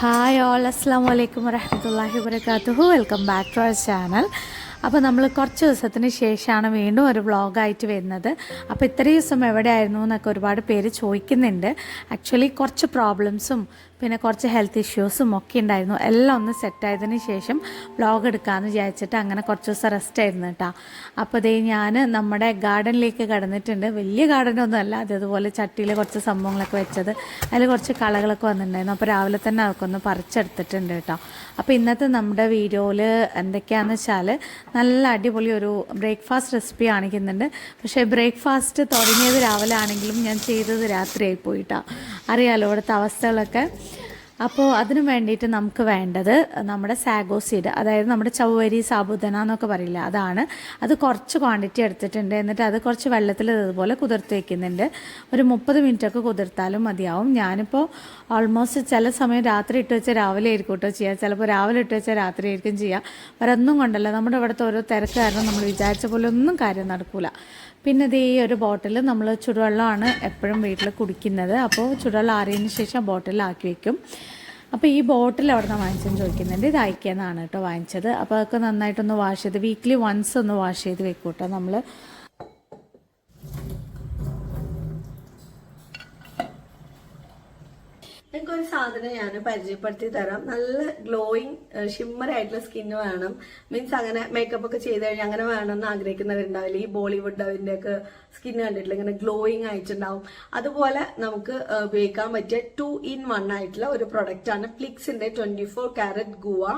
Hi all, അസ്സാം വലൈക്കും വറഹ്മത്തുള്ളാഹി വബറകാതുഹു. Welcome back to our channel. അപ്പോൾ നമ്മൾ കുറച്ച് ദിവസത്തിന് ശേഷമാണ് വീണ്ടും ഒരു വ്ളോഗായിട്ട് വരുന്നത്. അപ്പോൾ ഇത്രയും ദിവസം എവിടെയായിരുന്നു എന്നൊക്കെ ഒരുപാട് പേര് ചോദിക്കുന്നുണ്ട്. ആക്ച്വലി കുറച്ച് പ്രോബ്ലംസും പിന്നെ കുറച്ച് ഹെൽത്ത് ഇഷ്യൂസും ഒക്കെ ഉണ്ടായിരുന്നു. എല്ലാം ഒന്ന് സെറ്റായതിന് ശേഷം വ്ളോഗ് എടുക്കാമെന്ന് വിചാരിച്ചിട്ട് അങ്ങനെ കുറച്ച് ദിവസം റെസ്റ്റ് ആയിരുന്നു കേട്ടോ. അപ്പോൾ ഇതേ ഞാൻ നമ്മുടെ ഗാർഡനിലേക്ക് കടന്നിട്ടുണ്ട്. വലിയ ഗാർഡനൊന്നും അല്ല, അതുപോലെ ചട്ടിയിൽ കുറച്ച് സംഭവങ്ങളൊക്കെ വെച്ചത്, അതിൽ കുറച്ച് കളകളൊക്കെ വന്നിട്ടുണ്ടായിരുന്നു. അപ്പോൾ രാവിലെ തന്നെ അതൊക്കെ ഒന്ന് പറിച്ചെടുത്തിട്ടുണ്ട് കേട്ടോ. അപ്പോൾ ഇന്നത്തെ നമ്മുടെ വീഡിയോയിൽ എന്തൊക്കെയാണെന്ന് വെച്ചാൽ നല്ല അടിപൊളി ഒരു ബ്രേക്ക്ഫാസ്റ്റ് റെസിപ്പി കാണിക്കുന്നുണ്ട്. പക്ഷേ ബ്രേക്ക്ഫാസ്റ്റ് തുടങ്ങിയത് രാവിലെ ആണെങ്കിലും ഞാൻ ചെയ്തത് രാത്രിയായി പോയിട്ടാണ്. അറിയാലോ ഇവിടുത്തെ അവസ്ഥകളൊക്കെ. അപ്പോൾ അതിന് വേണ്ടിയിട്ട് നമുക്ക് വേണ്ടത് നമ്മുടെ സാഗോ സീഡ്, അതായത് നമ്മുടെ ചവ്വരി സാബുദന എന്നൊക്കെ പറയില്ല, അതാണ്. അത് കുറച്ച് ക്വാണ്ടിറ്റി എടുത്തിട്ടുണ്ട്. എന്നിട്ട് അത് കുറച്ച് വെള്ളത്തിൽ ഇതുപോലെ കുതിർത്ത് വയ്ക്കുന്നുണ്ട്. ഒരു 30 മിനിറ്റൊക്കെ കുതിർത്താലും മതിയാവും. ഞാനിപ്പോൾ ഓൾമോസ്റ്റ് ചില സമയം രാത്രി ഇട്ട് വെച്ചാൽ രാവിലെ ആയിരിക്കും കേട്ടോ ചെയ്യുക, ചിലപ്പോൾ രാവിലെ ഇട്ട് വെച്ചാൽ രാത്രി ആയിരിക്കും ചെയ്യുക. വേറെ ഒന്നും കൊണ്ടല്ല, നമ്മുടെ ഇവിടുത്തെ ഓരോ തിരക്ക് കാരണം നമ്മൾ വിചാരിച്ച പോലെ ഒന്നും കാര്യം നടക്കില്ല. പിന്നെ ഇത് ഈ ഒരു ബോട്ടിൽ നമ്മൾ ചുടുവെള്ളമാണ് എപ്പോഴും വീട്ടിൽ കുടിക്കുന്നത്. അപ്പോൾ ചുടുവെള്ളം ആറിയതിന് ശേഷം ബോട്ടിലാക്കി വയ്ക്കും. അപ്പോൾ ഈ ബോട്ടിൽ അവിടെ നിന്ന് വാങ്ങിച്ചെന്ന് ചോദിക്കുന്നുണ്ട്. ഇത് അയക്കുന്നതാണ് കേട്ടോ വാങ്ങിച്ചത്. അപ്പോൾ അതൊക്കെ നന്നായിട്ടൊന്ന് വാഷ് ചെയ്ത് വീക്ക്ലി വൺസ് ഒന്ന് വാഷ് ചെയ്ത് വെക്കും കേട്ടോ നമ്മൾ. എനിക്കൊരു സാധനം ഞാൻ പരിചയപ്പെടുത്തി തരാം. നല്ല ഗ്ലോയിങ് ഷിമ്മർ ആയിട്ടുള്ള സ്കിന്ന് വേണം. മീൻസ് അങ്ങനെ മേക്കപ്പ് ഒക്കെ ചെയ്ത് കഴിഞ്ഞാൽ അങ്ങനെ വേണമെന്ന് ആഗ്രഹിക്കുന്നവരുണ്ടാവില്ല. ഈ ബോളിവുഡ് അതിന്റെ ഒക്കെ സ്കിന്ന് കണ്ടിട്ടില്ല, ഇങ്ങനെ ഗ്ലോയിങ് ആയിട്ടുണ്ടാവും. അതുപോലെ നമുക്ക് ഉപയോഗിക്കാൻ പറ്റിയ 2-in-1 ആയിട്ടുള്ള ഒരു പ്രൊഡക്റ്റ് ആണ് പ്ലിക്സിന്റെ 24 carat guava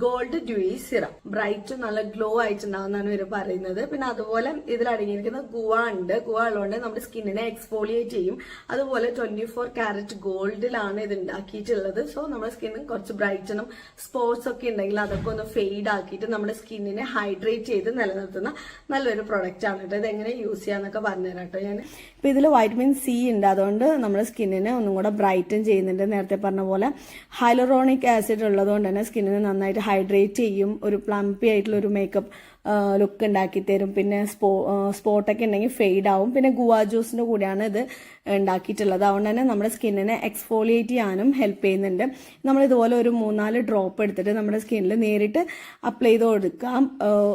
gold dewy serum. ബ്രൈറ്റും നല്ല ഗ്ലോ ആയിട്ടുണ്ടാവുന്നതാണ് ഇവർ പറയുന്നത്. പിന്നെ അതുപോലെ ഇതിൽ അടങ്ങിയിരിക്കുന്ന ഗുവ ഉണ്ട്. ഗുവ ഉള്ളതുകൊണ്ട് നമ്മുടെ സ്കിന്നിനെ എക്സ്ഫോളിയേറ്റ് ചെയ്യും. അതുപോലെ 24 കാരറ്റ് ഗോൾഡിലാണ് ഇത് ഉണ്ടാക്കിയിട്ടുള്ളത്. സോ നമ്മുടെ സ്കിന്നിന് കുറച്ച് ബ്രൈറ്റനും സ്പോട്സ് ഒക്കെ ഉണ്ടെങ്കിൽ അതൊക്കെ ഒന്ന് ഫെയ്ഡ് ആക്കിയിട്ട് നമ്മുടെ സ്കിന്നിനെ ഹൈഡ്രേറ്റ് ചെയ്ത് നിലനിർത്തുന്ന നല്ലൊരു പ്രൊഡക്റ്റ് ആണ് കേട്ടോ. ഇത് എങ്ങനെ യൂസ് ചെയ്യാന്നൊക്കെ പറഞ്ഞുതരാം കേട്ടോ ഞാൻ. ഇപ്പൊ ഇതിൽ വൈറ്റമിൻ സി ഉണ്ട്, അതുകൊണ്ട് നമ്മുടെ സ്കിന്നിനെ ഒന്നും കൂടെ ബ്രൈറ്റൻ ചെയ്യുന്നുണ്ട്. നേരത്തെ പറഞ്ഞ പോലെ ഹൈലറോണിക് ആസിഡ് ഉള്ളതുകൊണ്ട് തന്നെ സ്കിന്നിന് നന്നായിട്ട് ഹൈഡ്രേറ്റ് ചെയ്യും. ഒരു പ്ലംപി ആയിട്ടുള്ള ഒരു മേക്കപ്പ് ലുക്ക് ഉണ്ടാക്കി തരും. പിന്നെ സ്പോട്ടൊക്കെ ഉണ്ടെങ്കിൽ ഫെയ്ഡ് ആവും. പിന്നെ ഗുവാ ജ്യൂസിന്റെ കൂടെയാണ് ഇത് ഉണ്ടാക്കിയിട്ടുള്ളത്. അതുകൊണ്ട് തന്നെ നമ്മുടെ സ്കിന്നിനെ എക്സ്ഫോളിയേറ്റ് ചെയ്യാനും ഹെൽപ്പ് ചെയ്യുന്നുണ്ട്. നമ്മൾ ഇതുപോലെ ഒരു 3-4 ഡ്രോപ്പ് എടുത്തിട്ട് നമ്മുടെ സ്കിന്നിൽ നേരിട്ട് അപ്ലൈ ചെയ്ത് കൊടുക്കാം.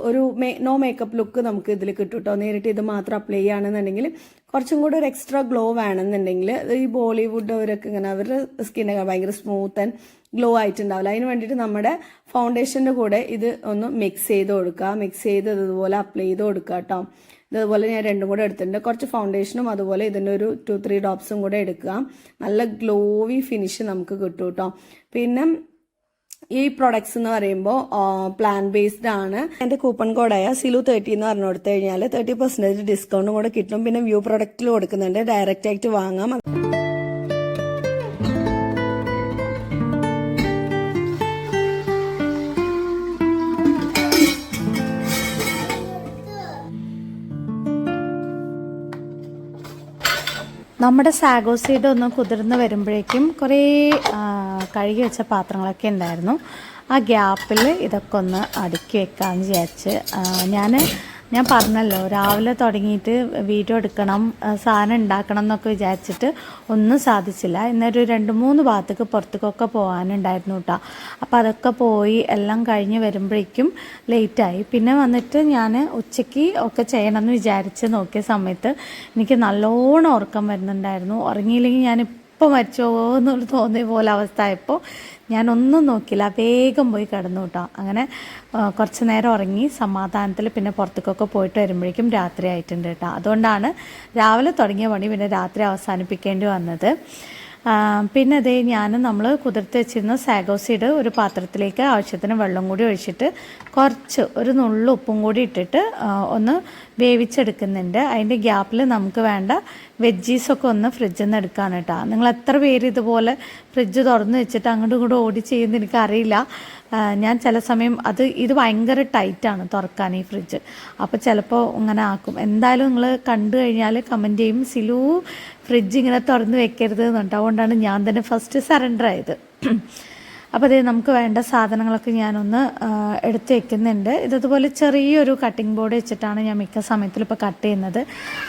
ഒരു നോ മേക്കപ്പ് ലുക്ക് നമുക്ക് ഇതിൽ കിട്ടും കേട്ടോ. നേരിട്ട് ഇത് മാത്രം അപ്ലൈ ചെയ്യുകയാണെന്നുണ്ടെങ്കിൽ കുറച്ചും കൂടെ ഒരു എക്സ്ട്രാ ഗ്ലോ വേണമെന്നുണ്ടെങ്കിൽ ഈ ബോളിവുഡ് അവരൊക്കെ ഇങ്ങനെ അവരുടെ സ്കിന്നൊക്കെ ഭയങ്കര സ്മൂത്ത് ആൻഡ് ഗ്ലോ ആയിട്ടുണ്ടാവില്ല. അതിന് വേണ്ടിയിട്ട് നമ്മുടെ ഫൗണ്ടേഷന്റെ കൂടെ ഇത് ഒന്ന് മിക്സ് ചെയ്ത് കൊടുക്കുക. മിക്സ് ചെയ്ത് ഇതുപോലെ അപ്ലൈ ചെയ്ത് കൊടുക്കുക കേട്ടോ. ഇതുപോലെ ഞാൻ 2 കൂടെ എടുത്തിട്ടുണ്ട്. കുറച്ച് ഫൗണ്ടേഷനും അതുപോലെ ഇതിൻ്റെ ഒരു 2-3 ഡ്രോപ്സും കൂടെ എടുക്കുക. നല്ല ഗ്ലോവി ഫിനിഷ് നമുക്ക് കിട്ടും കേട്ടോ. പിന്നെ ഈ പ്രൊഡക്ട്സ് എന്ന് പറയുമ്പോൾ പ്ലാൻ ബേസ്ഡ് ആണ്. എന്റെ കൂപ്പൺ കോഡായ SiluTalks എന്ന് പറഞ്ഞു കൊടുത്തു കഴിഞ്ഞാൽ 30% ഡിസ്കൗണ്ടും കൂടെ കിട്ടും. പിന്നെ വ്യൂ പ്രൊഡക്റ്റിൽ കൊടുക്കുന്നുണ്ട്, ഡയറക്റ്റ് ആയിട്ട് വാങ്ങാം. നമ്മുടെ സാഗോ സീഡ് ഒന്ന് കുതിർന്ന് വരുമ്പോഴേക്കും കുറേ കഴുകി വെച്ച പാത്രങ്ങളൊക്കെ ഉണ്ടായിരുന്നു. ആ ഗ്യാപ്പിൽ ഇതൊക്കെ ഒന്ന് അടുക്കി വെക്കാമെന്ന് വിചാരിച്ച് ഞാൻ പറഞ്ഞല്ലോ രാവിലെ തുടങ്ങിയിട്ട് വീഡിയോ എടുക്കണം, സാധനം ഉണ്ടാക്കണം എന്നൊക്കെ വിചാരിച്ചിട്ട് ഒന്നും സാധിച്ചില്ല. ഇന്നൊരു 2-3 ഭാഗത്തേക്ക് പുറത്തേക്കൊക്കെ പോകാനുണ്ടായിരുന്നു കേട്ടോ. അപ്പോൾ അതൊക്കെ പോയി എല്ലാം കഴിഞ്ഞ് വരുമ്പോഴേക്കും ലേറ്റായി. പിന്നെ വന്നിട്ട് ഞാൻ ഉച്ചയ്ക്ക് ഒക്കെ ചെയ്യണമെന്ന് വിചാരിച്ച് നോക്കിയ സമയത്ത് എനിക്ക് നല്ലോണം ഉറക്കം വരുന്നുണ്ടായിരുന്നു. ഉറങ്ങിയില്ലെങ്കിൽ ഞാനിപ്പോൾ മരിച്ചോ എന്നുള്ള തോന്നിയ പോലെ അവസ്ഥ ആയപ്പോൾ ഞാനൊന്നും നോക്കില്ല, വേഗം പോയി കിടന്നു കേട്ടോ. അങ്ങനെ കുറച്ച് നേരം ഉറങ്ങി സമാധാനത്തിൽ പിന്നെ പുറത്തേക്കൊക്കെ പോയിട്ട് വരുമ്പോഴേക്കും രാത്രി ആയിട്ടുണ്ട് കേട്ടോ. അതുകൊണ്ടാണ് രാവിലെ തുടങ്ങിയ പണി പിന്നെ രാത്രി അവസാനിപ്പിക്കേണ്ടി വന്നത്. പിന്നെ അതേ നമ്മൾ കുതിർത്ത് വെച്ചിരുന്ന സാഗോ സീഡ് ഒരു പാത്രത്തിലേക്ക് ആവശ്യത്തിന് വെള്ളം കൂടി ഒഴിച്ചിട്ട് കുറച്ച് ഒരു നുള്ളു ഉപ്പും കൂടി ഇട്ടിട്ട് ഒന്ന് വേവിച്ചെടുക്കുന്നുണ്ട്. അതിൻ്റെ ഗ്യാപ്പിൽ നമുക്ക് വേണ്ട വെജീസൊക്കെ ഒന്ന് ഫ്രിഡ്ജിൽ നിന്ന് എടുക്കാണ് കേട്ടോ. നിങ്ങൾ എത്ര പേര് ഇതുപോലെ ഫ്രിഡ്ജ് തുറന്ന് വെച്ചിട്ട് അങ്ങോട്ടും ഇങ്ങോട്ടും ഓടി ചെയ്യുന്നത് എനിക്കറിയില്ല. ഞാൻ ചില സമയം ഇത് ഭയങ്കര ടൈറ്റാണ് തുറക്കാൻ ഈ ഫ്രിഡ്ജ്. അപ്പോൾ ചിലപ്പോൾ ഇങ്ങനെ ആക്കും. എന്തായാലും നിങ്ങൾ കണ്ടു കഴിഞ്ഞാൽ കമൻറ്റ് ചെയ്യും, സിലു ഫ്രിഡ്ജ് ഇങ്ങനെ തുറന്ന് വെക്കരുത് എന്നുണ്ട്. അതുകൊണ്ടാണ് ഞാൻ തന്നെ ഫസ്റ്റ് സറണ്ടർ ആയത്. അപ്പോൾ അതേ നമുക്ക് വേണ്ട സാധനങ്ങളൊക്കെ ഞാനൊന്ന് എടുത്ത് വയ്ക്കുന്നുണ്ട്. ഇതുപോലെ ചെറിയൊരു കട്ടിംഗ് ബോർഡ് വെച്ചിട്ടാണ് ഞാൻ മിക്ക സമയത്തിലും ഇപ്പോൾ കട്ട് ചെയ്യുന്നത്.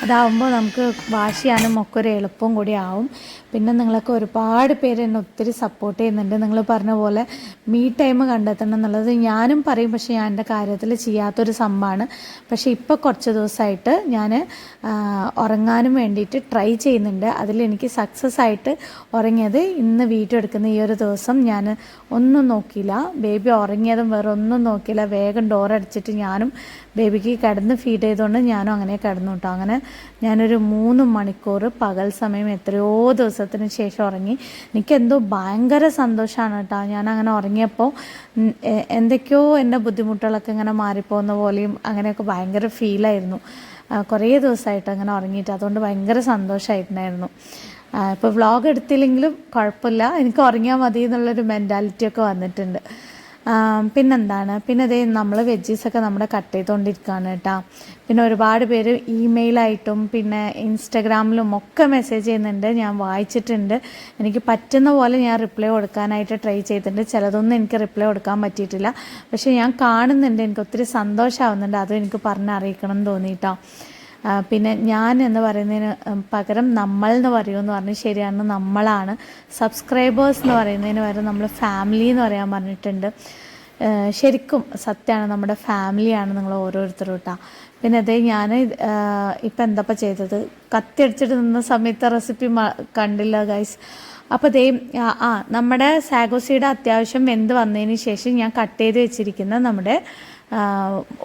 അതാവുമ്പോൾ നമുക്ക് വാഷ് ചെയ്യാനും ഒക്കെ ഒരു എളുപ്പവും കൂടി ആവും. പിന്നെ നിങ്ങളൊക്കെ ഒരുപാട് പേര് എന്നെ ഒത്തിരി സപ്പോർട്ട് ചെയ്യുന്നുണ്ട്. നിങ്ങൾ പറഞ്ഞ പോലെ മീ ടൈം കണ്ടെത്തണം എന്നുള്ളത് ഞാനും പറയും, പക്ഷേ ഞാൻ എൻ്റെ കാര്യത്തിൽ ചെയ്യാത്തൊരു സംഭവമാണ്. പക്ഷേ ഇപ്പോൾ കുറച്ച് ദിവസമായിട്ട് ഞാൻ ഉറങ്ങാനും വേണ്ടിയിട്ട് ട്രൈ ചെയ്യുന്നുണ്ട്. അതിലെനിക്ക് സക്സസ് ആയിട്ട് ഉറങ്ങിയത് ഇന്ന് വീഡിയോ എടുക്കുന്ന ഈ ഒരു ദിവസം ഞാൻ ഒന്നും നോക്കിയില്ല. ബേബി ഉറങ്ങിയതും വേറെ ഒന്നും നോക്കിയില്ല. വേഗം ഡോറടിച്ചിട്ട് ഞാനും ബേബിക്ക് കിടന്ന് ഫീഡ് ചെയ്തുകൊണ്ട് ഞാനും അങ്ങനെ കിടന്നു കേട്ടോ. അങ്ങനെ ഞാനൊരു 3 മണിക്കൂർ പകൽ സമയം എത്രയോ ദിവസത്തിന് ശേഷം ഉറങ്ങി. എനിക്കെന്തോ ഭയങ്കര സന്തോഷമാണ് കേട്ടോ. ഞാനങ്ങനെ ഉറങ്ങിയപ്പോൾ എന്തൊക്കെയോ എൻ്റെ ബുദ്ധിമുട്ടുകളൊക്കെ ഇങ്ങനെ മാറിപ്പോകുന്ന പോലെയും അങ്ങനെയൊക്കെ ഭയങ്കര ഫീലായിരുന്നു. കുറേ ദിവസമായിട്ട് അങ്ങനെ ഉറങ്ങിയിട്ട്, അതുകൊണ്ട് ഭയങ്കര സന്തോഷമായിട്ടുണ്ടായിരുന്നു. ഇപ്പോൾ വ്ളോഗ് എടുത്തില്ലെങ്കിലും കുഴപ്പമില്ല, എനിക്ക് ഉറങ്ങിയാൽ മതി എന്നുള്ളൊരു മെൻറ്റാലിറ്റിയൊക്കെ വന്നിട്ടുണ്ട്. പിന്നെന്താണ്, പിന്നെ അതേ നമ്മൾ വെജീസൊക്കെ നമ്മുടെ കട്ട് ചെയ്തുകൊണ്ടിരിക്കുകയാണ് കേട്ടോ. പിന്നെ ഒരുപാട് പേര് ഇമെയിലായിട്ടും പിന്നെ ഇൻസ്റ്റഗ്രാമിലും ഒക്കെ മെസ്സേജ് ചെയ്യുന്നുണ്ട്. ഞാൻ വായിച്ചിട്ടുണ്ട്. എനിക്ക് പറ്റുന്ന പോലെ ഞാൻ റിപ്ലൈ കൊടുക്കാനായിട്ട് ട്രൈ ചെയ്തിട്ടുണ്ട്. ചിലതൊന്നും എനിക്ക് റിപ്ലൈ കൊടുക്കാൻ പറ്റിയിട്ടില്ല. പക്ഷേ ഞാൻ കാണുന്നുണ്ട്, എനിക്ക് ഒത്തിരി സന്തോഷമാവുന്നുണ്ട്. അതും എനിക്ക് പറഞ്ഞറിയിക്കണം എന്ന് തോന്നിയിട്ടോ. പിന്നെ ഞാൻ എന്ന് പറയുന്നതിന് പകരം നമ്മൾ എന്ന് പറയുമെന്ന് പറഞ്ഞ് ശരിയാണ്, നമ്മളാണ്. സബ്സ്ക്രൈബേഴ്സ് എന്ന് പറയുന്നതിന് പകരം നമ്മൾ ഫാമിലി എന്ന് പറയാൻ പറഞ്ഞിട്ടുണ്ട്. ശരിക്കും സത്യമാണ്, നമ്മുടെ ഫാമിലിയാണ് നിങ്ങൾ ഓരോരുത്തരും കേട്ടോ. പിന്നെ അതേ ഞാൻ ഇപ്പം എന്താ ചെയ്തത്, കത്തിയടിച്ചിട്ട് നിന്ന സമയത്ത് റെസിപ്പി കണ്ടില്ല ഗൈസ്. അപ്പോൾ അതേ നമ്മുടെ സാഗോസിയുടെ അത്യാവശ്യം വെന്ത് വന്നതിന് ശേഷം ഞാൻ കട്ട് ചെയ്ത് വെച്ചിരിക്കുന്ന നമ്മുടെ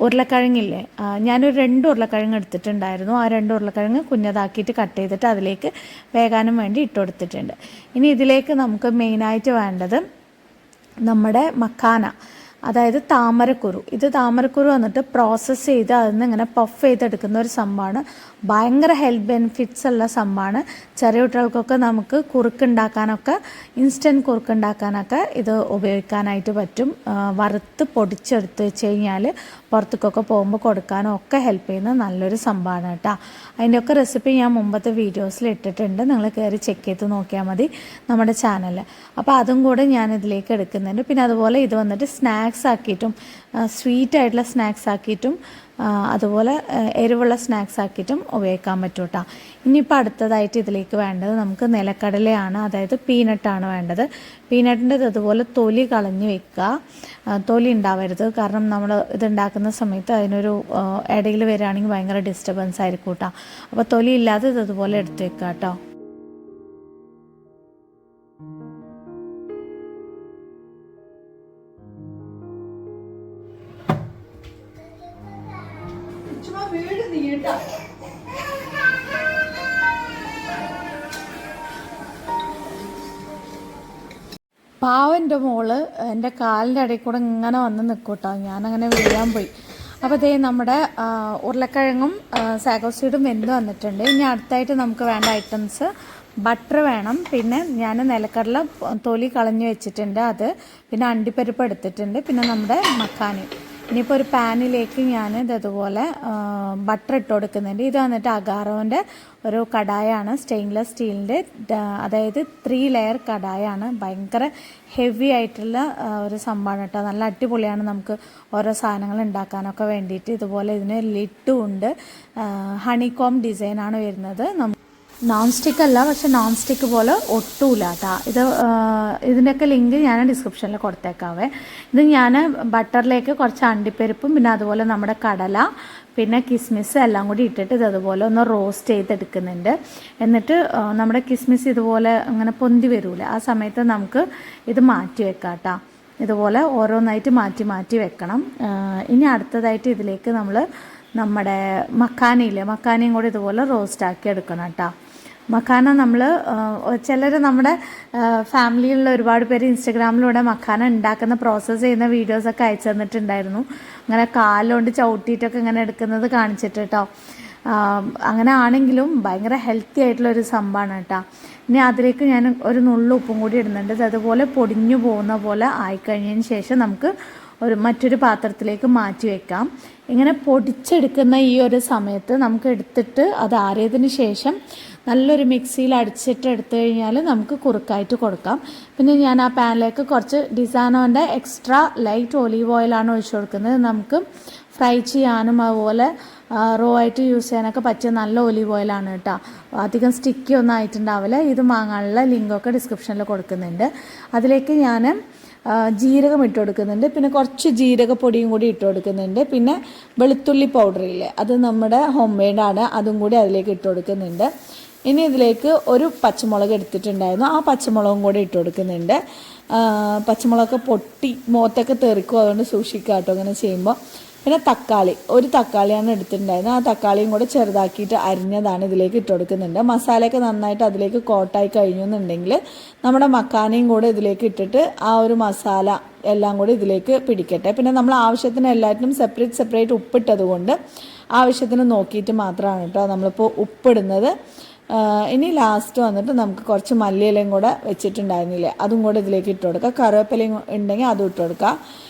ഉരുളക്കിഴങ്ങില്ലേ, ഞാനൊരു 2 ഉരുളക്കിഴങ്ങ് എടുത്തിട്ടുണ്ടായിരുന്നു. ആ 2 ഉരുളക്കിഴങ്ങ് കുഞ്ഞതാക്കിയിട്ട് കട്ട് ചെയ്തിട്ട് അതിലേക്ക് വേകാനും വേണ്ടി ഇട്ട് കൊടുത്തിട്ടുണ്ട്. ഇനി ഇതിലേക്ക് നമുക്ക് മെയിനായിട്ട് വേണ്ടത് നമ്മുടെ മക്കാന, അതായത് താമരക്കുരു. ഇത് താമരക്കുരു വന്നിട്ട് പ്രോസസ്സ് ചെയ്ത് അതിൽ നിന്ന് ഇങ്ങനെ പഫ് ചെയ്തെടുക്കുന്ന ഒരു സംഭവമാണ്. ഭയങ്കര ഹെൽത്ത് ബെനിഫിറ്റ്സ് ഉള്ള സംഭവമാണ്. ചെറിയ കുട്ടികൾക്കൊക്കെ നമുക്ക് കുറുക്കുണ്ടാക്കാനൊക്കെ, ഇൻസ്റ്റൻറ്റ് കുറുക്കുണ്ടാക്കാനൊക്കെ ഇത് ഉപയോഗിക്കാനായിട്ട് പറ്റും. വറുത്ത് പൊടിച്ചെടുത്ത് വെച്ച് കഴിഞ്ഞാൽ പുറത്തേക്കൊക്കെ പോകുമ്പോൾ കൊടുക്കാനും ഒക്കെ ഹെൽപ്പ് ചെയ്യുന്ന നല്ലൊരു സംഭവമാണ് കേട്ടോ. അതിൻ്റെയൊക്കെ റെസിപ്പി ഞാൻ മുമ്പത്തെ വീഡിയോസിൽ ഇട്ടിട്ടുണ്ട്, നിങ്ങൾ കയറി ചെക്ക് ചെയ്ത് നോക്കിയാൽ മതി നമ്മുടെ ചാനലിൽ. അപ്പോൾ അതും കൂടെ ഞാനിതിലേക്ക് എടുക്കുന്നുണ്ട്. പിന്നെ അതുപോലെ ഇത് വന്നിട്ട് സ്നാക്സ് ആക്കിയിട്ടും സ്വീറ്റ് ആയിട്ടുള്ള സ്നാക്സ് ആക്കിയിട്ടും അതുപോലെ എരിവുള്ള സ്നാക്സ് ആക്കിയിട്ടും ഉപയോഗിക്കാൻ പറ്റും കേട്ടോ. ഇനിയിപ്പോൾ അടുത്തതായിട്ട് ഇതിലേക്ക് വേണ്ടത് നമുക്ക് നിലക്കടലയാണ്, അതായത് പീനട്ടാണ് വേണ്ടത്. പീനട്ടിൻ്റെ അതുപോലെ തൊലി കളഞ്ഞ് വെക്കുക. തൊലി ഉണ്ടാവരുത്, കാരണം നമ്മൾ ഇതുണ്ടാക്കുന്ന സമയത്ത് അതിനൊരു ഇടയിൽ വരികയാണെങ്കിൽ ഭയങ്കര ഡിസ്റ്റർബൻസ് ആയിരിക്കും കേട്ടോ. അപ്പോൾ തൊലി ഇല്ലാതെ ഇതുപോലെ എടുത്ത് വെക്കുക കേട്ടോ. പാവൻ്റെ മോള് എൻ്റെ കാലിൻ്റെ ഇടയിൽ കൂടെ ഇങ്ങനെ വന്ന് നിൽക്കൂട്ടോ, ഞാനങ്ങനെ വീഴാൻ പോയി. അപ്പോൾ അതേ നമ്മുടെ ഉരുളക്കിഴങ്ങും സാഗോസീഡും വെന്ത് വന്നിട്ടുണ്ട്. ഇനി അടുത്തായിട്ട് നമുക്ക് വേണ്ട ഐറ്റംസ് ബട്ടർ വേണം. പിന്നെ ഞാൻ നിലക്കടല തൊലി കളഞ്ഞ് വെച്ചിട്ടുണ്ട്, അത് പിന്നെ അണ്ടിപ്പരിപ്പ് എടുത്തിട്ടുണ്ട്. പിന്നെ നമ്മുടെ മക്കാനി. ഇനിയിപ്പോൾ ഒരു പാനിലേക്ക് ഞാൻ ഇതുപോലെ ബട്ടർ ഇട്ട് കൊടുക്കുന്നുണ്ട്. ഇത് വന്നിട്ട് അഗാറോൻ്റെ ഒരു കടായാണ്, സ്റ്റെയിൻലെസ് സ്റ്റീലിൻ്റെ, അതായത് 3 ലെയർ കടായാണ്. ഭയങ്കര ഹെവി ആയിട്ടുള്ള ഒരു സംഭവമാണ് കേട്ടോ. നല്ല അടിപൊളിയാണ് നമുക്ക് ഓരോ സാധനങ്ങൾ ഉണ്ടാക്കാനൊക്കെ വേണ്ടിയിട്ട്. ഇതുപോലെ ഇതിന് ലിഡും ഉണ്ട്. ഹണികോം ഡിസൈനാണ് വരുന്നത്. നോൺ സ്റ്റിക്ക് അല്ല, പക്ഷെ നോൺ സ്റ്റിക്ക് പോലെ ഒട്ടൂല കേട്ടോ. ഇതിൻ്റെയൊക്കെ ലിങ്ക് ഞാൻ ഡിസ്ക്രിപ്ഷനിൽ കൊടുത്തേക്കാവേ. ഇത് ഞാൻ ബട്ടറിലേക്ക് കുറച്ച് അണ്ടിപ്പരിപ്പും പിന്നെ അതുപോലെ നമ്മുടെ കടല പിന്നെ കിസ്മിസ് എല്ലാം കൂടി ഇട്ടിട്ട് ഇതുപോലെ ഒന്ന് റോസ്റ്റ് ചെയ്തെടുക്കുന്നുണ്ട്. എന്നിട്ട് നമ്മുടെ കിസ്മിസ് ഇതുപോലെ അങ്ങനെ പൊന്തി വരൂല, ആ സമയത്ത് നമുക്ക് ഇത് മാറ്റി വെക്കാം കേട്ടോ. ഇതുപോലെ ഓരോന്നായിട്ട് മാറ്റി മാറ്റി വെക്കണം. ഇനി അടുത്തതായിട്ട് ഇതിലേക്ക് നമ്മുടെ മക്കാനയും കൂടി ഇതുപോലെ റോസ്റ്റാക്കി എടുക്കണം കേട്ടോ. മക്കാന ചിലർ നമ്മുടെ ഫാമിലിയിലുള്ള ഒരുപാട് പേര് ഇൻസ്റ്റഗ്രാമിലൂടെ മക്കാന ഉണ്ടാക്കുന്ന പ്രോസസ്സ് ചെയ്യുന്ന വീഡിയോസൊക്കെ അയച്ചു തന്നിട്ടുണ്ടായിരുന്നു. അങ്ങനെ കാലുകൊണ്ട് ചവിട്ടിയിട്ടൊക്കെ ഇങ്ങനെ എടുക്കുന്നത് കാണിച്ചിട്ട് കേട്ടോ. അങ്ങനെ ആണെങ്കിലും ഭയങ്കര ഹെൽത്തി ആയിട്ടുള്ളൊരു സംഭവമാണ് കേട്ടോ. ഇനി അതിലേക്ക് ഞാൻ ഒരു നുള്ളു ഉപ്പും കൂടി ഇടുന്നുണ്ട്. അതുപോലെ പൊടിഞ്ഞു പോകുന്ന പോലെ ആയിക്കഴിഞ്ഞതിന് ശേഷം നമുക്ക് മറ്റൊരു പാത്രത്തിലേക്ക് മാറ്റി വെക്കാം. ഇങ്ങനെ പൊടിച്ചെടുക്കുന്ന ഈ ഒരു സമയത്ത് നമുക്ക് എടുത്തിട്ട് അത് ആറിയതിന് ശേഷം നല്ലൊരു മിക്സിയിൽ അടിച്ചിട്ട് എടുത്തു കഴിഞ്ഞാൽ നമുക്ക് കുറുക്കായിട്ട് കൊടുക്കാം. പിന്നെ ഞാൻ ആ പാനിലേക്ക് കുറച്ച് ഡിസാനോൻ്റെ എക്സ്ട്രാ ലൈറ്റ് ഒലീവ് ഓയിലാണ് ഒഴിച്ചു കൊടുക്കുന്നത്. നമുക്ക് ഫ്രൈ ചെയ്യാനും അതുപോലെ റോ ആയിട്ട് യൂസ് ചെയ്യാനൊക്കെ പറ്റിയ നല്ല ഒലീവ് ഓയിലാണ് കേട്ടോ. അധികം സ്റ്റിക്കി ഒന്നും ആയിട്ടുണ്ടാവില്ല. ഇത് വാങ്ങാനുള്ള ലിങ്കൊക്കെ ഡിസ്ക്രിപ്ഷനിൽ കൊടുക്കുന്നുണ്ട്. അതിലേക്ക് ഞാൻ ജീരകം ഇട്ട് കൊടുക്കുന്നുണ്ട്. പിന്നെ കുറച്ച് ജീരകപ്പൊടിയും കൂടി ഇട്ട് കൊടുക്കുന്നുണ്ട്. പിന്നെ വെളുത്തുള്ളി പൗഡറില്ലേ, അത് നമ്മുടെ ഹോം മെയ്ഡാണ്, അതും കൂടി അതിലേക്ക് ഇട്ട് കൊടുക്കുന്നുണ്ട്. ഇനി ഇതിലേക്ക് ഒരു പച്ചമുളക് എടുത്തിട്ടുണ്ടായിരുന്നു, ആ പച്ചമുളകും കൂടി ഇട്ട് കൊടുക്കുന്നുണ്ട്. പച്ചമുളകൊക്കെ പൊട്ടി മുഖത്തൊക്കെ തെറിക്കും, അതുകൊണ്ട് സൂക്ഷിക്കുക കേട്ടോ അങ്ങനെ ചെയ്യുമ്പോൾ. പിന്നെ ഒരു തക്കാളിയാണ് എടുത്തിട്ടുണ്ടായിരുന്നത്, ആ തക്കാളിയും കൂടെ ചെറുതാക്കിയിട്ട് അരിഞ്ഞതാണ് ഇതിലേക്ക് ഇട്ട് കൊടുക്കുന്നുണ്ട്. മസാലയൊക്കെ നന്നായിട്ട് അതിലേക്ക് കോട്ടായി കഴിഞ്ഞു എന്നുണ്ടെങ്കിൽ നമ്മുടെ മക്കാനയും കൂടെ ഇതിലേക്ക് ഇട്ടിട്ട് ആ ഒരു മസാല എല്ലാം കൂടി ഇതിലേക്ക് പിടിക്കട്ടെ. പിന്നെ നമ്മൾ ആവശ്യത്തിന് എല്ലാറ്റിനും സെപ്പറേറ്റ് ഉപ്പിട്ടത് കൊണ്ട് ആവശ്യത്തിന് നോക്കിയിട്ട് മാത്രമാണ് കേട്ടോ നമ്മളിപ്പോൾ ഉപ്പിടുന്നത്. ഇനി ലാസ്റ്റ് വന്നിട്ട് നമുക്ക് കുറച്ച് മല്ലിയിലയും കൂടെ വെച്ചിട്ടുണ്ടായിരുന്നില്ലേ, അതും കൂടെ ഇതിലേക്ക് ഇട്ട് കൊടുക്കുക. കറിവേപ്പിലയും ഉണ്ടെങ്കിൽ അതും ഇട്ട് കൊടുക്കുക.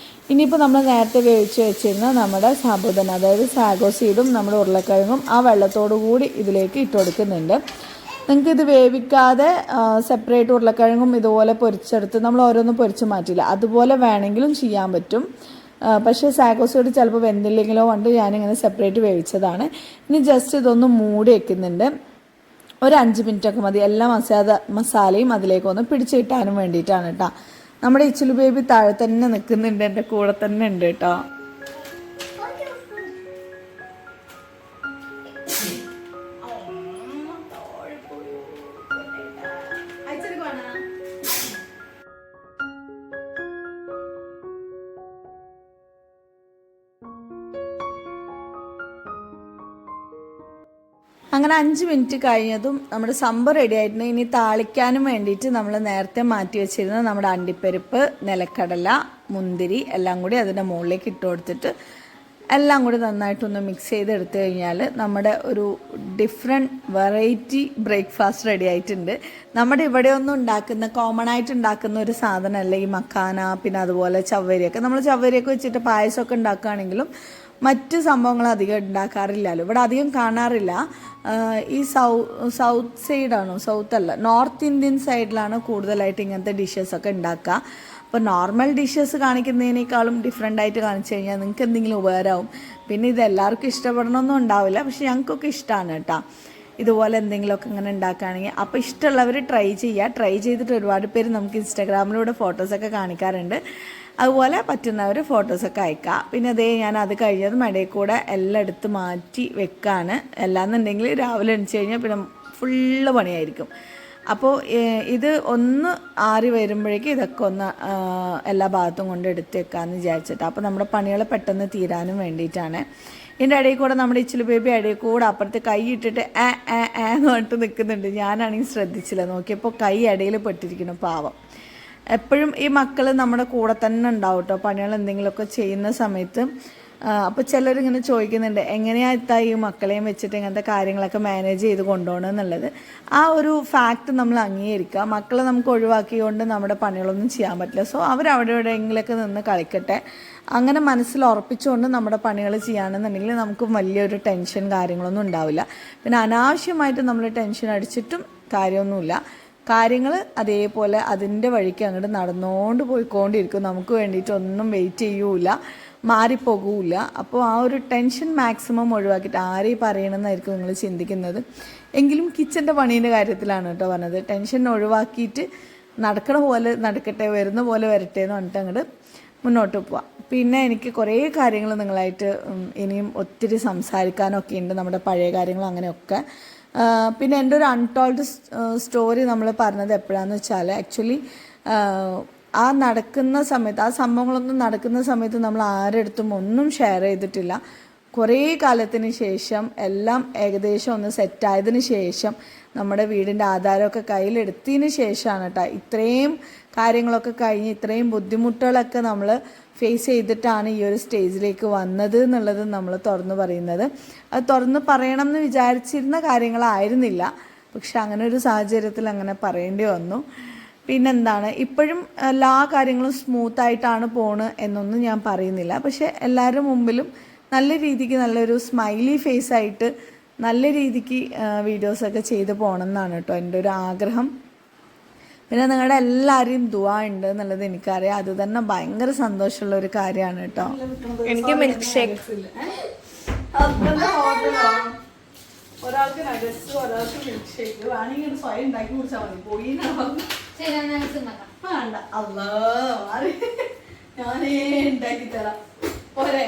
ഇനിയിപ്പോൾ നമ്മൾ നേരത്തെ വേവിച്ച് വെച്ചിരുന്ന നമ്മുടെ സാബുദാന, അതായത് സാഗോ സീഡും നമ്മുടെ ഉരുളക്കിഴങ്ങും ആ വെള്ളത്തോടു കൂടി ഇതിലേക്ക് ഇട്ട് കൊടുക്കുന്നുണ്ട്. നിങ്ങൾക്ക് ഇത് വേവിക്കാതെ സെപ്പറേറ്റ് ഉരുളക്കിഴങ്ങും ഇതുപോലെ പൊരിച്ചെടുത്ത് നമ്മൾ ഓരോന്നും പൊരിച്ച് മാറ്റില്ല, അതുപോലെ വേണമെങ്കിലും ചെയ്യാൻ പറ്റും. പക്ഷേ സാഗോ സീഡ് ചിലപ്പോൾ വെന്തില്ലെങ്കിലോ കൊണ്ട് ഞാനിങ്ങനെ സെപ്പറേറ്റ് വേവിച്ചതാണ്. ഇനി ജസ്റ്റ് ഇതൊന്ന് മൂടി വെക്കുന്നുണ്ട്. ഒരു 5 മിനിറ്റൊക്കെ മതി. എല്ലാ മസാലയും അതിലേക്കൊന്ന് പിടിച്ച് കിട്ടാനും വേണ്ടിയിട്ടാണ് കേട്ടോ. നമ്മുടെ ഇച്ചിലു ബേബി താഴെ തന്നെ നിൽക്കുന്നുണ്ട്, എൻ്റെ കൂടെ തന്നെ ഉണ്ട് കേട്ടോ. അങ്ങനെ 5 മിനിറ്റ് കഴിഞ്ഞതും നമ്മുടെ സംഭവം റെഡി ആയിട്ടുണ്ട്. ഇനി താളിക്കാനും വേണ്ടിയിട്ട് നമ്മൾ നേരത്തെ മാറ്റി വെച്ചിരുന്ന നമ്മുടെ അണ്ടിപ്പരിപ്പ്, നിലക്കടല, മുന്തിരി എല്ലാം കൂടി അതിൻ്റെ മുകളിലേക്ക് ഇട്ട് കൊടുത്തിട്ട് എല്ലാം കൂടി നന്നായിട്ടൊന്ന് മിക്സ് ചെയ്തെടുത്തു കഴിഞ്ഞാൽ നമ്മുടെ ഒരു ഡിഫറെൻറ്റ് വെറൈറ്റി ബ്രേക്ക്ഫാസ്റ്റ് റെഡി ആയിട്ടുണ്ട്. നമ്മുടെ ഇവിടെയൊന്നും ഉണ്ടാക്കുന്ന കോമൺ ആയിട്ട് ഉണ്ടാക്കുന്ന ഒരു സാധനമല്ല ഈ മക്കാന, പിന്നെ അതുപോലെ ചവ്വരിയൊക്കെ. നമ്മൾ ചവ്വരിയൊക്കെ വെച്ചിട്ട് പായസമൊക്കെ ഉണ്ടാക്കുകയാണെങ്കിലും മറ്റ് സംഭവങ്ങൾ അധികം ഉണ്ടാക്കാറില്ലല്ലോ, ഇവിടെ അധികം കാണാറില്ല. ഈ സൗത്ത് സൈഡാണോ, സൗത്തല്ല, നോർത്ത് ഇന്ത്യൻ സൈഡിലാണ് കൂടുതലായിട്ട് ഇങ്ങനത്തെ ഡിഷസൊക്കെ ഉണ്ടാക്കുക. അപ്പോൾ നോർമൽ ഡിഷസ് കാണിക്കുന്നതിനേക്കാളും ഡിഫറെൻ്റ് ആയിട്ട് കാണിച്ചു കഴിഞ്ഞാൽ നിങ്ങൾക്ക് എന്തെങ്കിലും ഉപകാരമാവും. പിന്നെ ഇത് എല്ലാവർക്കും ഇഷ്ടപ്പെടണമെന്നും ഉണ്ടാവില്ല, പക്ഷെ ഞങ്ങൾക്കൊക്കെ ഇഷ്ടമാണ് കേട്ടോ ഇതുപോലെ എന്തെങ്കിലുമൊക്കെ ഇങ്ങനെ ഉണ്ടാക്കുകയാണെങ്കിൽ. അപ്പോൾ ഇഷ്ടമുള്ളവർ ട്രൈ ചെയ്തിട്ട് ഒരുപാട് പേര് നമുക്ക് ഇൻസ്റ്റാഗ്രാമിലൂടെ ഫോട്ടോസൊക്കെ കാണിക്കാറുണ്ട്. അതുപോലെ പറ്റുന്നവർ ഫോട്ടോസൊക്കെ അയക്കാം. പിന്നെ അതേ ഞാൻ അത് കഴിഞ്ഞതും ഇടയിൽ കൂടെ എല്ലാം എടുത്ത് മാറ്റി വെക്കാണ്. അല്ലാന്നുണ്ടെങ്കിൽ രാവിലെ എണിച്ച് കഴിഞ്ഞാൽ പിന്നെ ഫുള്ള് പണിയായിരിക്കും. അപ്പോൾ ഇത് ഒന്ന് ആറി വരുമ്പോഴേക്കും ഇതൊക്കെ ഒന്ന് എല്ലാ ഭാഗത്തും കൊണ്ട് എടുത്ത് വെക്കാമെന്ന് വിചാരിച്ചിട്ട്. അപ്പോൾ നമ്മുടെ പണികൾ പെട്ടെന്ന് തീരാനും വേണ്ടിയിട്ടാണ്. ഇതിൻ്റെ ഇടയിൽ കൂടെ നമ്മുടെ ഇച്ചിലു ബേബി ഇടയിൽ കൂടെ അപ്പുറത്ത് കൈ ഇട്ടിട്ട് എന്ന് പറഞ്ഞിട്ട് നിൽക്കുന്നുണ്ട്. ഞാനാണെങ്കിൽ ശ്രദ്ധിച്ചില്ല, നോക്കിയപ്പോൾ കൈ ഇടയിൽ പെട്ടിരിക്കുന്നു പാവം. എപ്പോഴും ഈ മക്കൾ നമ്മുടെ കൂടെ തന്നെ ഉണ്ടാവും കേട്ടോ പണികൾ എന്തെങ്കിലുമൊക്കെ ചെയ്യുന്ന സമയത്ത്. അപ്പോൾ ചിലരിങ്ങനെ ചോദിക്കുന്നുണ്ട് എങ്ങനെയാ ഈ മക്കളെയും വെച്ചിട്ട് ഇങ്ങനത്തെ കാര്യങ്ങളൊക്കെ മാനേജ് ചെയ്ത് കൊണ്ടുപോകണം എന്നുള്ളത്. ആ ഒരു ഫാക്റ്റ് നമ്മൾ അംഗീകരിക്കുക. മക്കളെ നമുക്ക് ഒഴിവാക്കിക്കൊണ്ട് നമ്മുടെ പണികളൊന്നും ചെയ്യാൻ പറ്റില്ല. സോ അവരവിടെ എവിടെയെങ്കിലൊക്കെ നിന്ന് കളിക്കട്ടെ, അങ്ങനെ മനസ്സിൽ ഉറപ്പിച്ചുകൊണ്ട് നമ്മുടെ പണികൾ ചെയ്യുകയാണെന്നുണ്ടെങ്കിൽ നമുക്ക് വലിയൊരു ടെൻഷൻ കാര്യങ്ങളൊന്നും ഉണ്ടാവില്ല. പിന്നെ അനാവശ്യമായിട്ട് നമ്മൾ ടെൻഷൻ അടിച്ചിട്ടും കാര്യമൊന്നുമില്ല. കാര്യങ്ങൾ അതേപോലെ അതിൻ്റെ വഴിക്ക് അങ്ങോട്ട് നടന്നുകൊണ്ട് പോയിക്കൊണ്ടിരിക്കും. നമുക്ക് വേണ്ടിയിട്ടൊന്നും വെയിറ്റ് ചെയ്യൂല, മാറിപ്പോകൂല. അപ്പോൾ ആ ഒരു ടെൻഷൻ മാക്സിമം ഒഴിവാക്കിയിട്ട് ആരെയും പറയണമെന്നായിരിക്കും നിങ്ങൾ ചിന്തിക്കുന്നത്. എങ്കിലും കിച്ചൻ്റെ പണീൻ്റെ കാര്യത്തിലാണ് കേട്ടോ പറഞ്ഞത്. ടെൻഷൻ ഒഴിവാക്കിയിട്ട് നടക്കണ പോലെ നടക്കട്ടെ, വരുന്ന പോലെ വരട്ടെ എന്ന് പറഞ്ഞിട്ട് അങ്ങോട്ട് മുന്നോട്ട് പോവാം. പിന്നെ എനിക്ക് കുറേ കാര്യങ്ങൾ നിങ്ങളായിട്ട് ഇനിയും ഒത്തിരി സംസാരിക്കാനൊക്കെ ഉണ്ട്, നമ്മുടെ പഴയ കാര്യങ്ങളും അങ്ങനെയൊക്കെ. പിന്നെ എൻ്റെ ഒരു അൺടോൾഡ് സ്റ്റോറി നമ്മൾ പറഞ്ഞത് എപ്പോഴാണെന്ന് വെച്ചാൽ, ആക്ച്വലി ആ നടക്കുന്ന സമയത്ത്, ആ സംഭവങ്ങളൊന്നും നടക്കുന്ന സമയത്ത് നമ്മൾ ആരെടുത്തും ഒന്നും ഷെയർ ചെയ്തിട്ടില്ല. കുറേ കാലത്തിന് ശേഷം എല്ലാം ഏകദേശം ഒന്ന് സെറ്റായതിന് ശേഷം നമ്മുടെ വീടിൻ്റെ ആധാരമൊക്കെ കയ്യിലെടുത്തതിന് ശേഷമാണ് കേട്ടോ ഇത്രയും കാര്യങ്ങളൊക്കെ കഴിഞ്ഞ് ഇത്രയും ബുദ്ധിമുട്ടുകളൊക്കെ നമ്മൾ ഫേസ് ചെയ്തിട്ടാണ് ഈ ഒരു സ്റ്റേജിലേക്ക് വന്നത് എന്നുള്ളത് നമ്മൾ തുറന്നു പറയുന്നത്. അത് തുറന്ന് പറയണം എന്ന് വിചാരിച്ചിരുന്ന കാര്യങ്ങളായിരുന്നില്ല, പക്ഷെ അങ്ങനെ ഒരു സാഹചര്യത്തിൽ അങ്ങനെ പറയേണ്ടി വന്നു. പിന്നെന്താണ്, ഇപ്പോഴും എല്ലാ കാര്യങ്ങളും സ്മൂത്തായിട്ടാണ് പോണ് എന്നൊന്നും ഞാൻ പറയുന്നില്ല. പക്ഷെ എല്ലാവരുടെ മുമ്പിലും നല്ല രീതിക്ക് നല്ലൊരു സ്മൈലി ഫേസ് ആയിട്ട് നല്ല രീതിക്ക് വീഡിയോസൊക്കെ ചെയ്ത് പോകണം എന്നാണ് കേട്ടോ എൻ്റെ ഒരു ആഗ്രഹം. പിന്നെ നിങ്ങളുടെ എല്ലാവരെയും ദുആ ഉണ്ട് എന്നുള്ളത് എനിക്കറിയാം. അത് തന്നെ ഭയങ്കര സന്തോഷമുള്ള ഒരു കാര്യമാണ് കേട്ടോ. എനിക്ക് മിൽക്ക് ഷേക്ക്, ഒരാൾക്ക് നഗറ്റ്സ്, ഒരാൾക്ക് മിൽക്ക് ഷേക്ക് വേണമെങ്കിൽ സ്വയം ഉണ്ടാക്കി കുടിച്ചാൽ മതി. പോയി വേണ്ട, അല്ലാ ഞാനേ ഉണ്ടാക്കി തരാം പോരെ.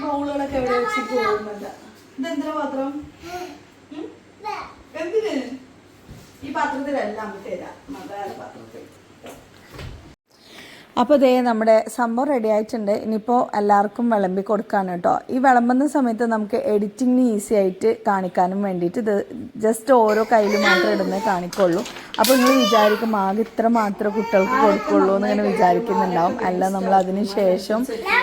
ബൗളുകളൊക്കെ എവിടെ വെച്ചിട്ട് പോകുന്നില്ല. ഇതെന്താ പാത്രം? എന്തിന്? ഈ പാത്രത്തിലെല്ലാം തരാം, മതാര പാത്രത്തിൽ. അപ്പോൾ ഇതേ നമ്മുടെ സംഭവം റെഡി ആയിട്ടുണ്ട്. ഇനിയിപ്പോൾ എല്ലാവർക്കും വിളമ്പി കൊടുക്കാണ് കേട്ടോ. ഈ വിളമ്പുന്ന സമയത്ത് നമുക്ക് എഡിറ്റിങ്ങിന് ഈസി ആയിട്ട് കാണിക്കാനും വേണ്ടിയിട്ട് ഇത് ജസ്റ്റ് ഓരോ കയ്യിൽ മാത്രം ഇടുന്നേ കാണിക്കുള്ളൂ. അപ്പോൾ നിങ്ങൾ വിചാരിക്കും ആകെ ഇത്ര മാത്രമേ കുട്ടികൾക്ക് കൊടുക്കുള്ളൂ എന്നിങ്ങനെ വിചാരിക്കുന്നുണ്ടാവും. അല്ല, നമ്മൾ അതിന് ശേഷം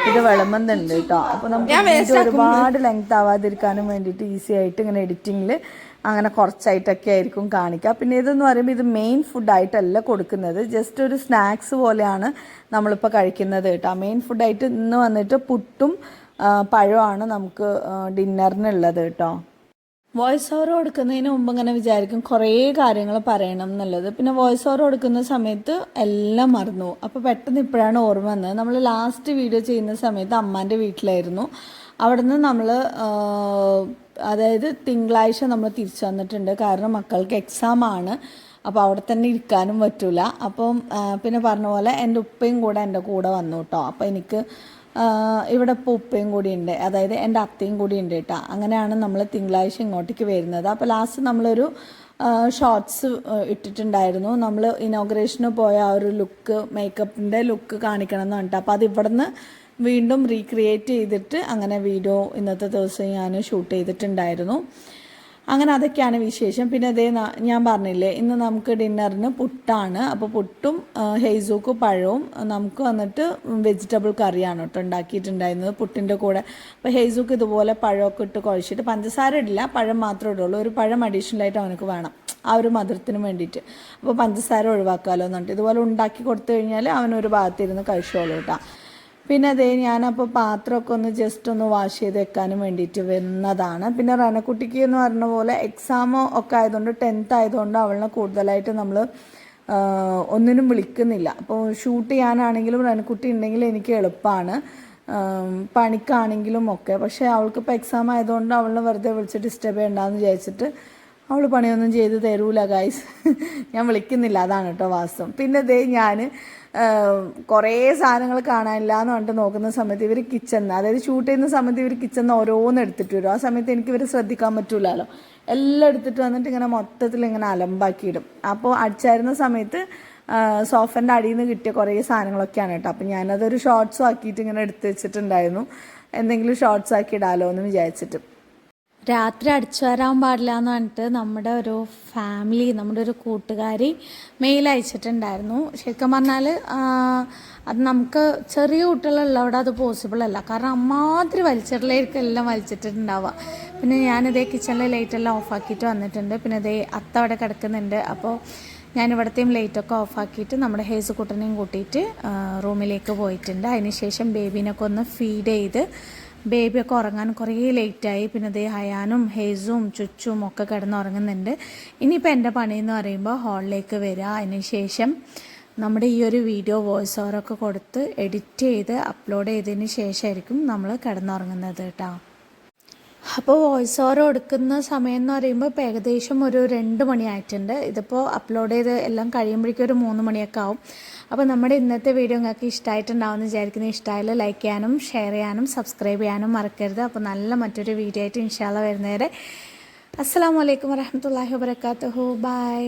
ഇത് വിളമ്പുന്നുണ്ട് കേട്ടോ. അപ്പോൾ നമുക്ക് ഇത് ഒരുപാട് ലെങ്ത് ആവാതിരിക്കാനും വേണ്ടിയിട്ട് ഈസി ആയിട്ട് ഇങ്ങനെ എഡിറ്റിങ്ങിൽ അങ്ങനെ കുറച്ചായിട്ടൊക്കെ ആയിരിക്കും കാണിക്കുക. പിന്നെ ഇതെന്ന് പറയുമ്പോൾ ഇത് മെയിൻ ഫുഡായിട്ടല്ല കൊടുക്കുന്നത്, ജസ്റ്റ് ഒരു സ്നാക്സ് പോലെയാണ് നമ്മളിപ്പോൾ കഴിക്കുന്നത് കേട്ടോ. മെയിൻ ഫുഡായിട്ട് ഇന്ന് വന്നിട്ട് പുട്ടും പഴമാണ് നമുക്ക് ഡിന്നറിനുള്ളത് കേട്ടോ. വോയിസ് ഓവർ കൊടുക്കുന്നതിന് മുമ്പ് ഇങ്ങനെ വിചാരിക്കും കുറേ കാര്യങ്ങൾ പറയണം എന്നുള്ളത്. പിന്നെ വോയിസ് ഓവർ കൊടുക്കുന്ന സമയത്ത് എല്ലാം മറന്നു. അപ്പോൾ പെട്ടെന്ന് ഇപ്പോഴാണ് ഓർമ്മ വന്നത്. നമ്മൾ ലാസ്റ്റ് വീഡിയോ ചെയ്യുന്ന സമയത്ത് അമ്മാൻ്റെ വീട്ടിലായിരുന്നു. അവിടുന്ന് നമ്മൾ അതായത് തിങ്കളാഴ്ച നമ്മൾ തിരിച്ചു വന്നിട്ടുണ്ട്. കാരണം മക്കൾക്ക് എക്സാമാണ്. അപ്പോൾ അവിടെ തന്നെ ഇരിക്കാനും പറ്റില്ല. അപ്പം പിന്നെ പറഞ്ഞ പോലെ എൻ്റെ ഉപ്പയും കൂടെ എൻ്റെ കൂടെ വന്നു കേട്ടോ. അപ്പോൾ എനിക്ക് ഇവിടെ ഇപ്പോൾ ഉപ്പയും കൂടി ഉണ്ട്, അതായത് എൻ്റെ അത്തയും കൂടി ഉണ്ട് കേട്ടോ. അങ്ങനെയാണ് നമ്മൾ തിങ്കളാഴ്ച ഇങ്ങോട്ടേക്ക് വരുന്നത്. അപ്പോൾ ലാസ്റ്റ് നമ്മളൊരു ഷോർട്സ് ഇട്ടിട്ടുണ്ടായിരുന്നു. നമ്മൾ ഇനോഗ്രേഷന് പോയ ആ ഒരു ലുക്ക്, മേക്കപ്പിൻ്റെ ലുക്ക് കാണിക്കണം എന്ന് പറഞ്ഞിട്ട്. അപ്പോൾ അത് ഇവിടുന്ന് വീണ്ടും റീക്രിയേറ്റ് ചെയ്തിട്ട് അങ്ങനെ വീഡിയോ ഇന്നത്തെ ദിവസം ഞാൻ ഷൂട്ട് ചെയ്തിട്ടുണ്ടായിരുന്നു. അങ്ങനെ അതൊക്കെയാണ് വിശേഷം. പിന്നെ അതേ ഞാൻ പറഞ്ഞില്ലേ ഇന്ന് നമുക്ക് ഡിന്നറിന് പുട്ടാണ്. അപ്പോൾ പുട്ടും ഹെയ്സൂക്ക് പഴവും നമുക്ക് വന്നിട്ട് വെജിറ്റബിൾ കറിയാണ് കേട്ടോ ഉണ്ടാക്കിയിട്ടുണ്ടായിരുന്നത് പുട്ടിൻ്റെ കൂടെ. അപ്പോൾ ഹെയ്സൂക്ക് ഇതുപോലെ പഴമൊക്കെ ഇട്ട് കുഴച്ചിട്ട്, പഞ്ചസാര ഇടില്ല, പഴം മാത്രമേ ഇടുള്ളൂ. ഒരു പഴം അഡീഷണലായിട്ട് അവനക്ക് വേണം ആ ഒരു മധുരത്തിന് വേണ്ടിയിട്ട്. അപ്പോൾ പഞ്ചസാര ഒഴിവാക്കാമല്ലോ എന്നിട്ട് ഇതുപോലെ ഉണ്ടാക്കി കൊടുത്തു കഴിഞ്ഞാൽ അവനൊരു ഭാഗത്തിരുന്ന് കഴിച്ചോളൂ കേട്ടോ. പിന്നെ അതേ ഞാനപ്പോൾ പാത്രമൊക്കെ ഒന്ന് ജസ്റ്റ് ഒന്ന് വാഷ് ചെയ്ത് വെക്കാനും വേണ്ടിയിട്ട് വരുന്നതാണ്. പിന്നെ റനക്കുട്ടിക്ക് എന്ന് പറഞ്ഞ പോലെ എക്സാം ഒക്കെ ആയതുകൊണ്ട് 10th ആയതുകൊണ്ട് അവളെ കൂടുതലായിട്ട് നമ്മൾ ഒന്നിനും വിളിക്കുന്നില്ല. അപ്പോൾ ഷൂട്ട് ചെയ്യാനാണെങ്കിലും റനക്കുട്ടി ഉണ്ടെങ്കിൽ എനിക്ക് എളുപ്പമാണ്, പണിക്കാണെങ്കിലും ഒക്കെ. പക്ഷേ അവൾക്കിപ്പോൾ എക്സാം ആയതുകൊണ്ട് അവളെ വെറുതെ വിളിച്ച് ഡിസ്റ്റർബ് ചെയ്യണ്ടെന്ന് വിചാരിച്ചിട്ട് അവൾ പണിയൊന്നും ചെയ്ത് തരൂല ഗൈസ്. ഞാൻ വിളിക്കുന്നില്ല, അതാണ് കേട്ടോ വാസ്തവം. പിന്നെ ദേ ഞാൻ കുറേ സാധനങ്ങൾ കാണാനില്ല എന്ന് പറഞ്ഞിട്ട് നോക്കുന്ന സമയത്ത് ഇവർ കിച്ചണിൽ, അതായത് ഷൂട്ട് ചെയ്യുന്ന സമയത്ത് ഇവർ കിച്ചണിൽ ഓരോന്ന് എടുത്തിട്ട് വരും. ആ സമയത്ത് എനിക്ക് ഇവർ ശ്രദ്ധിക്കാൻ പറ്റില്ലല്ലോ. എല്ലാം എടുത്തിട്ട് വന്നിട്ട് ഇങ്ങനെ മൊത്തത്തിൽ ഇങ്ങനെ അലമ്പാക്കിയിടും. അപ്പോൾ അടിച്ചായിരുന്ന സമയത്ത് സോഫൻ്റെ അടിയിൽ നിന്ന് കിട്ടിയ കുറേ സാധനങ്ങളൊക്കെയാണ് കേട്ടോ. അപ്പോൾ ഞാനതൊരു ഷോർട്സും ആക്കിയിട്ട് ഇങ്ങനെ എടുത്ത് വെച്ചിട്ടുണ്ടായിരുന്നു, എന്തെങ്കിലും ഷോർട്സ് ആക്കി ഇടാലോ എന്ന് വിചാരിച്ചിട്ട്. രാത്രി അടിച്ചു വരാൻ പാടില്ല എന്ന് പറഞ്ഞിട്ട് നമ്മുടെ ഒരു ഫാമിലി, നമ്മുടെ ഒരു കൂട്ടുകാരി മെയിൽ അയച്ചിട്ടുണ്ടായിരുന്നു. ശരിക്കും പറഞ്ഞാൽ അത് നമുക്ക് ചെറിയ കുട്ടികളുള്ളവിടെ അത് പോസിബിൾ അല്ല. കാരണം അമ്മാതിരി വലിച്ചിടലായിരിക്കും എല്ലാം വലിച്ചിട്ടുണ്ടാവുക. പിന്നെ ഞാനിതേ കിച്ചണിലെ ലൈറ്റെല്ലാം ഓഫാക്കിയിട്ട് വന്നിട്ടുണ്ട്. പിന്നെ ഇതേ അത്ത അവിടെ കിടക്കുന്നുണ്ട്. അപ്പോൾ ഞാനിവിടത്തെയും ലൈറ്റൊക്കെ ഓഫാക്കിയിട്ട് നമ്മുടെ ഹേസ് കുട്ടനെയും കൂട്ടിയിട്ട് റൂമിലേക്ക് പോയിട്ടുണ്ട്. അതിനുശേഷം ബേബീനൊക്കെ ഒന്ന് ഫീഡ് ചെയ്ത് ബേബിയൊക്കെ ഉറങ്ങാൻ കുറേ ലേറ്റായി. പിന്നെ അതേ ഹയാനും ഹേസും ചുച്ചും ഒക്കെ കിടന്നുറങ്ങുന്നുണ്ട്. ഇനിയിപ്പോൾ എൻ്റെ പണിയെന്ന് പറയുമ്പോൾ ഹാളിലേക്ക് വരിക, അതിനുശേഷം നമ്മുടെ ഈ ഒരു വീഡിയോ വോയിസ് ഓവറൊക്കെ കൊടുത്ത് എഡിറ്റ് ചെയ്ത് അപ്ലോഡ് ചെയ്തതിന് ശേഷമായിരിക്കും നമ്മൾ കിടന്നുറങ്ങുന്നത് കേട്ടോ. അപ്പോൾ വോയിസ് ഓവർ കൊടുക്കുന്ന സമയം എന്ന് പറയുമ്പോൾ ഇപ്പോൾ ഏകദേശം ഒരു 2 മണിയായിട്ടുണ്ട്. ഇതിപ്പോൾ അപ്ലോഡ് ചെയ്ത് എല്ലാം കഴിയുമ്പോഴേക്കും ഒരു 3 മണിയൊക്കെ ആവും. അപ്പോൾ നമ്മുടെ ഇന്നത്തെ വീഡിയോ നിങ്ങൾക്ക് ഇഷ്ടമായിട്ടുണ്ടാവുമെന്ന് വിചാരിക്കുന്നു. ഇഷ്ടമായാലും ലൈക്ക് ചെയ്യാനും ഷെയർ ചെയ്യാനും സബ്സ്ക്രൈബ് ചെയ്യാനും മറക്കരുത്. അപ്പോൾ നല്ല മറ്റൊരു വീഡിയോ ആയിട്ട് ഇൻഷാ അല്ലാഹ് വരുന്നവരെ അസ്സലാമു അലൈക്കും വറഹ്മത്തുള്ളാഹി വബറകാതുഹു. ബൈ.